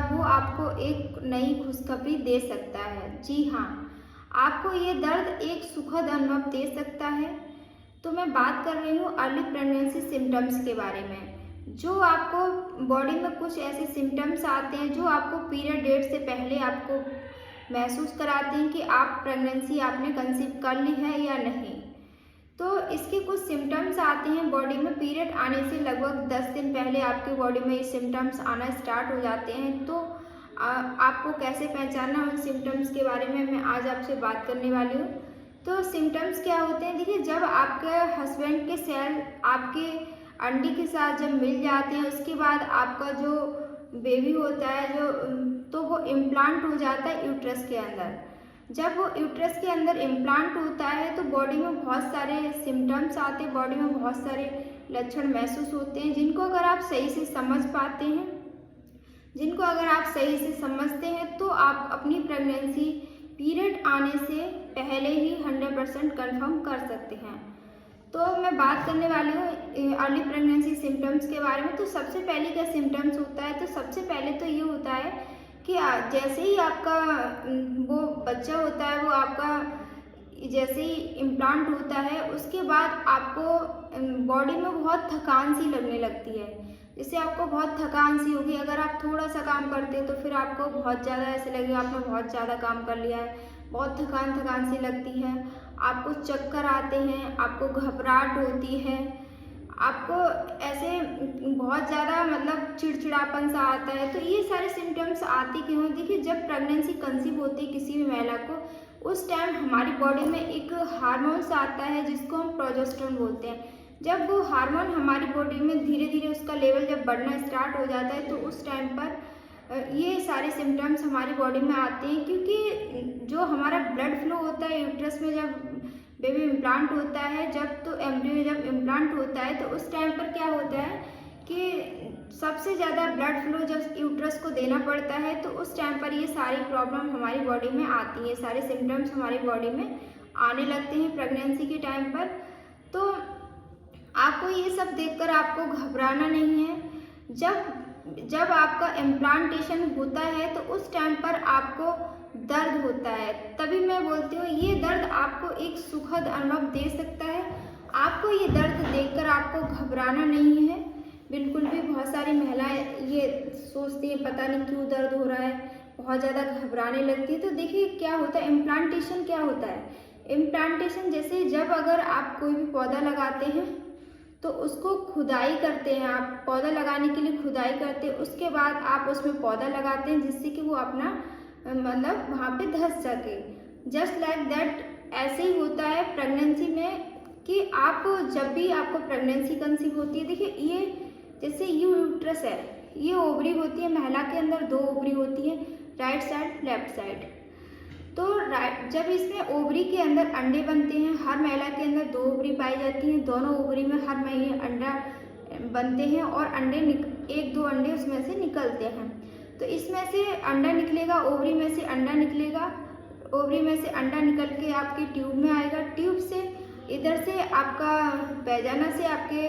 वो आपको एक नई खुशखबरी दे सकता है। जी हाँ, आपको ये दर्द एक सुखद अनुभव दे सकता है। तो मैं बात कर रही हूँ अर्ली प्रेगनेंसी सिम्टम्स के बारे में। जो आपको बॉडी में कुछ ऐसे सिम्टम्स आते हैं जो आपको पीरियड डेट से पहले आपको महसूस कराते हैं कि आप प्रेगनेंसी आपने कंसीव कर ली है या नहीं। तो इसके कुछ सिम्टम्स आते हैं बॉडी में पीरियड आने से लगभग 10 दिन पहले आपकी बॉडी में ये सिम्टम्स आना स्टार्ट हो जाते हैं। तो आपको कैसे पहचानना उन सिम्टम्स के बारे में मैं आज आपसे बात करने वाली हूँ। तो सिम्टम्स क्या होते हैं, देखिए जब आपके हस्बैंड के सेल आपके अंडे के साथ जब मिल जाते हैं उसके बाद आपका जो बेबी होता है तो वो इम्प्लांट हो जाता है यूट्रस के अंदर। जब वो यूट्रस के अंदर इम्प्लांट होता है तो बॉडी में बहुत सारे सिम्टम्स आते हैं, बॉडी में बहुत सारे लक्षण महसूस होते हैं जिनको अगर आप सही से समझ पाते हैं, जिनको अगर आप सही से समझते हैं तो आप अपनी प्रेगनेंसी पीरियड आने से पहले ही 100% कन्फर्म कर सकते हैं। तो मैं बात करने वाली हूँ अर्ली प्रेगनेंसी सिम्टम्स के बारे में। तो सबसे पहले क्या सिम्टम्स होता है, तो सबसे पहले तो ये होता है कि जैसे ही आपका वो बच्चा होता है, वो आपका जैसे ही इम्प्लांट होता है उसके बाद आपको बॉडी में बहुत थकान सी लगने लगती है। जैसे आपको बहुत थकान सी होगी, अगर आप थोड़ा सा काम करते हैं तो फिर आपको बहुत ज़्यादा ऐसे लगेगा आपने बहुत ज़्यादा काम कर लिया है, बहुत थकान थकान सी लगती है, आपको चक्कर आते हैं, आपको घबराहट होती है, आपको ऐसे बहुत ज़्यादा मतलब चिड़चिड़ापन सा आता है। तो ये सारे सिम्टम्स आते क्यों हैं, देखिए जब प्रेगनेंसी कंसीव होती है किसी भी महिला को उस टाइम हमारी बॉडी में एक हार्मोन्स आता है जिसको हम प्रोजेस्टेरोन बोलते हैं। जब वो हार्मोन हमारी बॉडी में धीरे धीरे उसका लेवल जब बढ़ना स्टार्ट हो जाता है तो उस टाइम पर ये सारे सिम्टम्स हमारी बॉडी में आते हैं, क्योंकि जो हमारा ब्लड फ्लो होता है यूट्रस में जब बेबी इम्प्लांट होता है, जब तो एम्ब्रियो जब इम्प्लांट होता है तो उस टाइम पर क्या होता है कि सबसे ज़्यादा ब्लड फ्लो जब यूट्रस को देना पड़ता है तो उस टाइम पर ये सारी प्रॉब्लम हमारी बॉडी में आती है, सारे सिम्टम्स हमारी बॉडी में आने लगते हैं प्रेगनेंसी के टाइम पर। तो आपको ये सब देखकर आपको घबराना नहीं है। जब आपका इम्प्लांटेशन होता है तो उस टाइम पर आपको दर्द होता है, तभी मैं बोलती हूँ ये दर्द आपको एक सुखद अनुभव दे सकता है। आपको ये दर्द देखकर आपको घबराना नहीं है बिल्कुल भी। बहुत सारी महिलाएं ये सोचती हैं पता नहीं क्यों दर्द हो रहा है, बहुत ज़्यादा घबराने लगती है। तो देखिए क्या होता है, इम्प्लांटेशन क्या होता है। इम्प्लांटेशन जैसे जब अगर आप कोई भी पौधा लगाते हैं तो उसको खुदाई करते हैं, आप पौधा लगाने के लिए खुदाई करते हैं, उसके बाद आप उसमें पौधा लगाते हैं जिससे कि वो अपना मतलब वहाँ पे धंस सके। जस्ट लाइक दैट ऐसे ही होता है प्रेगनेंसी में कि आप जब भी आपको प्रेगनेंसी कंसीव होती है, देखिए ये जैसे यूट्रस है, ये ओवरी होती है, महिला के अंदर 2 ओवरी होती है, राइट साइड लेफ्ट साइड। तो जब इसमें ओवरी के अंदर अंडे बनते हैं, हर महिला के अंदर 2 ओवरी पाई जाती हैं, दोनों ओवरी में हर महीने अंडा बनते हैं और अंडे 1-2 अंडे उसमें से निकलते हैं। तो इसमें से अंडा निकलेगा, ओवरी में से अंडा निकलेगा, ओवरी में से अंडा निकल के आपके ट्यूब में आएगा, ट्यूब से इधर से आपका पैजाना से आपके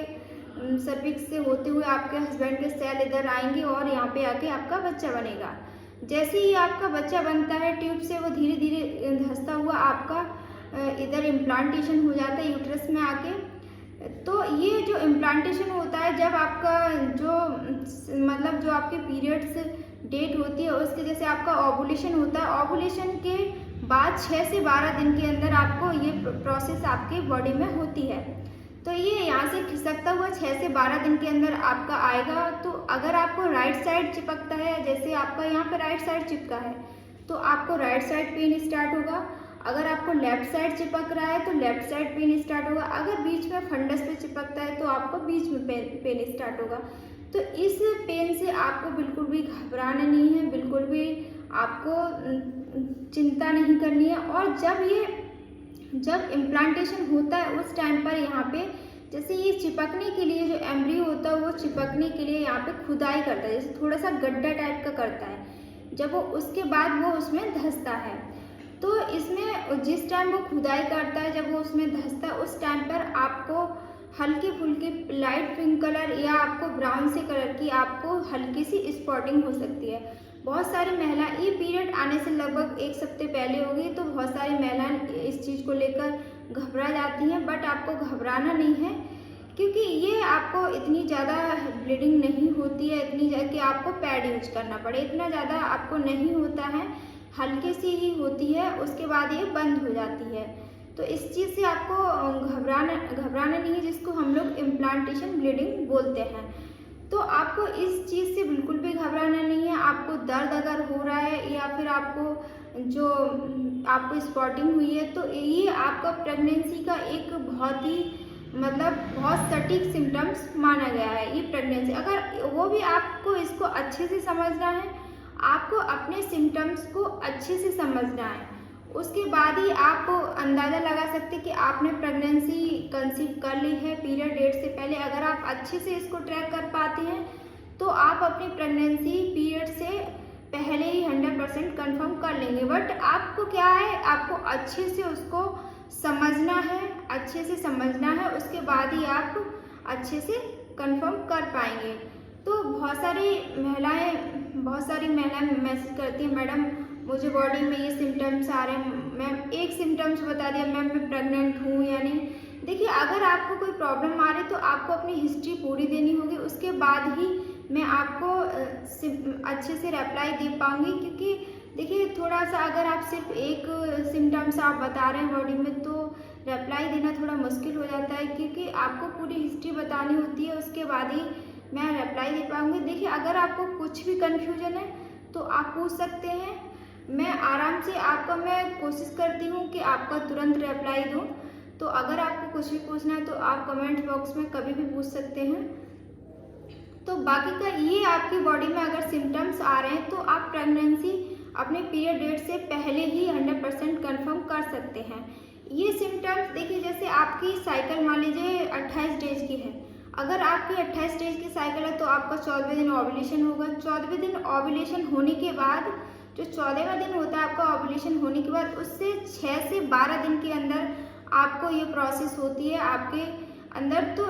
सर्विक्स से होते हुए आपके हस्बैंड के सेल इधर आएंगे और यहाँ पे आके आपका बच्चा बनेगा। जैसे ही आपका बच्चा बनता है ट्यूब से वो धीरे धीरे धंसता हुआ आपका इधर इम्प्लांटेशन हो जाता है यूट्रस में आके। तो ये जो इम्प्लांटेशन होता है जब आपका जो मतलब जो आपके पीरियड्स डेट होती है उसके जैसे आपका ओवुलेशन होता है, ओवुलेशन के बाद 6 से 12 दिन के अंदर आपको ये प्रोसेस आपकी बॉडी में होती है। तो ये यहाँ से खिसकता हुआ 6 से 12 दिन के अंदर आपका आएगा। तो अगर आपको राइट साइड चिपकता है, जैसे आपका यहाँ पे राइट साइड चिपका है तो आपको राइट साइड पेन स्टार्ट होगा। अगर आपको लेफ्ट साइड चिपक रहा है तो लेफ्ट साइड पेन स्टार्ट होगा। अगर बीच में फंडस पे चिपकता है तो आपको बीच में पेन स्टार्ट होगा। तो इस पेन से आपको बिल्कुल भी घबराना नहीं है, बिल्कुल भी आपको चिंता नहीं करनी है। और जब इम्प्लांटेशन होता है उस टाइम पर यहाँ पे जैसे ये चिपकने के लिए जो एम्ब्रियो होता है वो चिपकने के लिए यहाँ पे खुदाई करता है, जैसे थोड़ा सा गड्ढा टाइप का करता है। जब वो उसके बाद वो उसमें धंसता है तो इसमें जिस टाइम वो खुदाई करता है, जब वो उसमें धंसता है उस टाइम पर आपको हल्के फुल्के लाइट पिंक कलर या आपको ब्राउन से कलर की आपको हल्की सी स्पॉटिंग हो सकती है। बहुत सारी महिला ये पीरियड आने से लगभग 1 हफ्ते पहले हो गई, तो बहुत सारी महिलाएं इस चीज़ को लेकर घबरा जाती हैं, बट आपको घबराना नहीं है, क्योंकि ये आपको इतनी ज़्यादा ब्लीडिंग नहीं होती है, इतनी कि आपको पैड यूज करना पड़े, इतना ज़्यादा आपको नहीं होता है, हल्की सी ही होती है, उसके बाद ये बंद हो जाती है। तो इस चीज़ से आपको घबराना नहीं है, जिसको हम लोग इम्प्लांटेशन ब्लीडिंग बोलते हैं। तो आपको इस चीज़ से बिल्कुल भी घबराना नहीं है। आपको दर्द अगर हो रहा है या फिर आपको स्पॉटिंग हुई है, तो ये आपका प्रेगनेंसी का एक बहुत सटीक सिम्टम्स माना गया है। ये प्रेगनेंसी अगर वो भी आपको इसको अच्छे से समझना है, आपको अपने सिम्टम्स को अच्छे से समझना है, उसके बाद ही आप अंदाज़ा लगा सकते कि आपने प्रेगनेंसी कंसीव कर ली है पीरियड डेट से पहले। अगर आप अच्छे से इसको ट्रैक कर पाते हैं, तो आप अपनी प्रेगनेंसी पीरियड से पहले ही 100% कंफर्म कर लेंगे। बट आपको क्या है, आपको अच्छे से उसको समझना है, अच्छे से समझना है, उसके बाद ही आप अच्छे से कंफर्म कर पाएंगे। तो बहुत सारी महिलाएं मैसेज करती हैं, मैडम मुझे बॉडी में ये सिम्टम्स आ रहे हैं, मैम एक सिम्टम्स बता दिया, मैम मैं प्रेग्नेंट हूँ या नहीं। देखिए, अगर आपको कोई प्रॉब्लम आ रही है तो आपको अपनी हिस्ट्री पूरी देनी होगी, उसके बाद ही मैं आपको अच्छे से रिप्लाई दे पाऊँगी। क्योंकि देखिए, थोड़ा सा अगर आप सिर्फ एक सिम्टम्स आप बता रहे हैं बॉडी में, तो रिप्लाई देना थोड़ा मुश्किल हो जाता है, क्योंकि आपको पूरी हिस्ट्री बतानी होती है, उसके बाद ही मैं रिप्लाई दे पाऊँगी। देखिए, अगर आपको कुछ भी कन्फ्यूजन है तो आप पूछ सकते हैं, मैं आराम से मैं कोशिश करती हूँ कि आपका तुरंत रिप्लाई दूँ। तो अगर आपको कुछ भी पूछना है तो आप कमेंट बॉक्स में कभी भी पूछ सकते हैं। तो बाकी का ये आपकी बॉडी में अगर सिम्टम्स आ रहे हैं, तो आप प्रेगनेंसी अपने पीरियड डेट से पहले ही 100% कन्फर्म कर सकते हैं। ये सिम्टम्स देखिए, जैसे आपकी साइकिल मान लीजिए 28 डेज की है, अगर आपकी 28 डेज की साइकिल है तो आपका 14वें दिन ओव्यूलेशन होगा। 14वें दिन ओव्यूलेशन होने के बाद जो 14वां दिन होता है आपका ओव्यूलेशन होने के बाद, उससे 6 से 12 दिन के अंदर आपको ये प्रोसेस होती है आपके अंदर। तो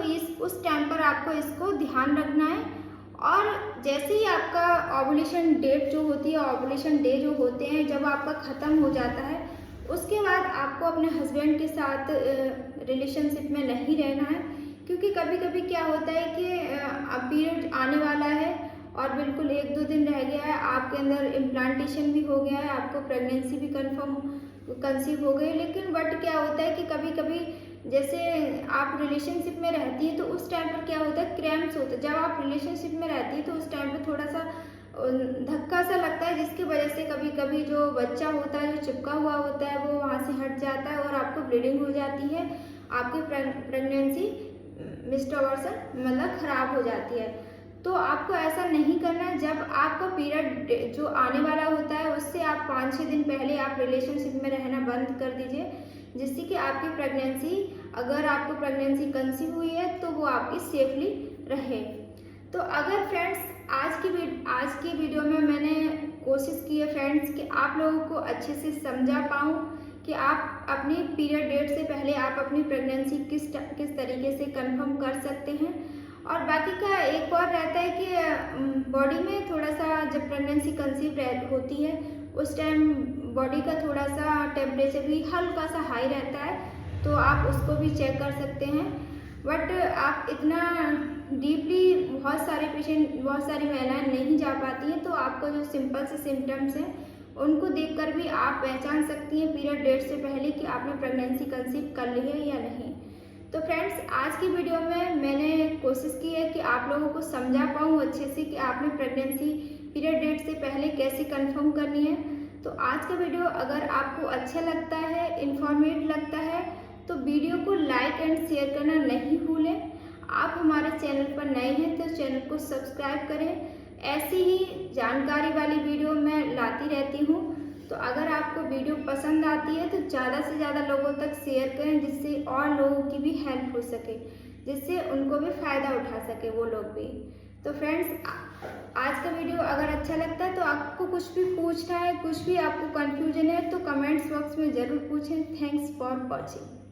उस टाइम पर आपको इसको ध्यान रखना है। और जैसे ही आपका ओव्यूलेशन डेट जो होती है, ओव्यूलेशन डे जो होते हैं, जब आपका ख़त्म हो जाता है, उसके बाद आपको अपने हस्बैंड के साथ रिलेशनशिप में नहीं रहना है। क्योंकि कभी कभी क्या होता है कि पीरियड आने वाला है और बिल्कुल 1-2 दिन रह गया है, आपके अंदर इम्प्लांटेशन भी हो गया है, आपको प्रेगनेंसी भी कंसीव हो गई, लेकिन बट क्या होता है कि कभी कभी जैसे आप रिलेशनशिप में रहती हैं, तो उस टाइम पर क्या होता है, क्रैम्प्स होते हैं। जब आप रिलेशनशिप में रहती है तो उस टाइम पर थोड़ा सा धक्का सा लगता है, जिसकी वजह से कभी कभी जो बच्चा होता है, जो चिपका हुआ होता है, वो वहाँ से हट जाता है और आपको ब्लीडिंग हो जाती है, आपकी प्रेगनेंसी मिसअबॉर्शन खराब हो जाती है। तो आपको ऐसा नहीं करना है। जब आपका पीरियड जो आने वाला होता है, उससे आप 5-6 दिन पहले आप रिलेशनशिप में रहना बंद कर दीजिए, जिससे कि आपकी प्रेगनेंसी, अगर आपको प्रेगनेंसी कंसीव हुई है तो वो आपकी सेफली रहे। तो अगर फ्रेंड्स आज की वीडियो में मैंने कोशिश की है फ्रेंड्स कि आप लोगों को अच्छे से समझा पाऊँ कि आप अपनी पीरियड डेट से पहले आप अपनी प्रेगनेंसी किस तरीके से कंफर्म कर सकते हैं। और बाकी का एक और रहता है कि बॉडी में थोड़ा सा जब प्रेगनेंसी कंसीव होती है, उस टाइम बॉडी का थोड़ा सा टेम्परेचर भी हल्का सा हाई रहता है, तो आप उसको भी चेक कर सकते हैं। बट आप इतना डीपली बहुत सारी महिलाएं नहीं जा पाती हैं, तो आपको जो सिंपल से सिम्टम्स हैं उनको देखकर भी आप पहचान सकती हैं पीरियड डेट से पहले कि आपने प्रेगनेंसी कंसीव कर ली है या नहीं। तो फ्रेंड्स, आज की वीडियो में मैंने कोशिश की है कि आप लोगों को समझा पाऊँ अच्छे से कि आपने प्रेगनेंसी पीरियड डेट से पहले कैसे कंफर्म करनी है। तो आज का वीडियो अगर आपको अच्छा लगता है, इन्फॉर्मेटिव लगता है, तो वीडियो को लाइक एंड शेयर करना नहीं भूलें। आप हमारे चैनल पर नए हैं तो चैनल को सब्सक्राइब करें। ऐसी ही जानकारी वाली वीडियो मैं लाती रहती हूँ। तो अगर आपको वीडियो पसंद आती है तो ज़्यादा से ज़्यादा लोगों तक शेयर करें, जिससे और लोगों की भी हेल्प हो सके, जिससे उनको भी फ़ायदा उठा सके वो लोग भी। तो फ्रेंड्स, आज का वीडियो अगर अच्छा लगता है तो आपको कुछ भी पूछना है, कुछ भी आपको कन्फ्यूजन है, तो कमेंट्स बॉक्स में ज़रूर पूछें। Thanks for watching.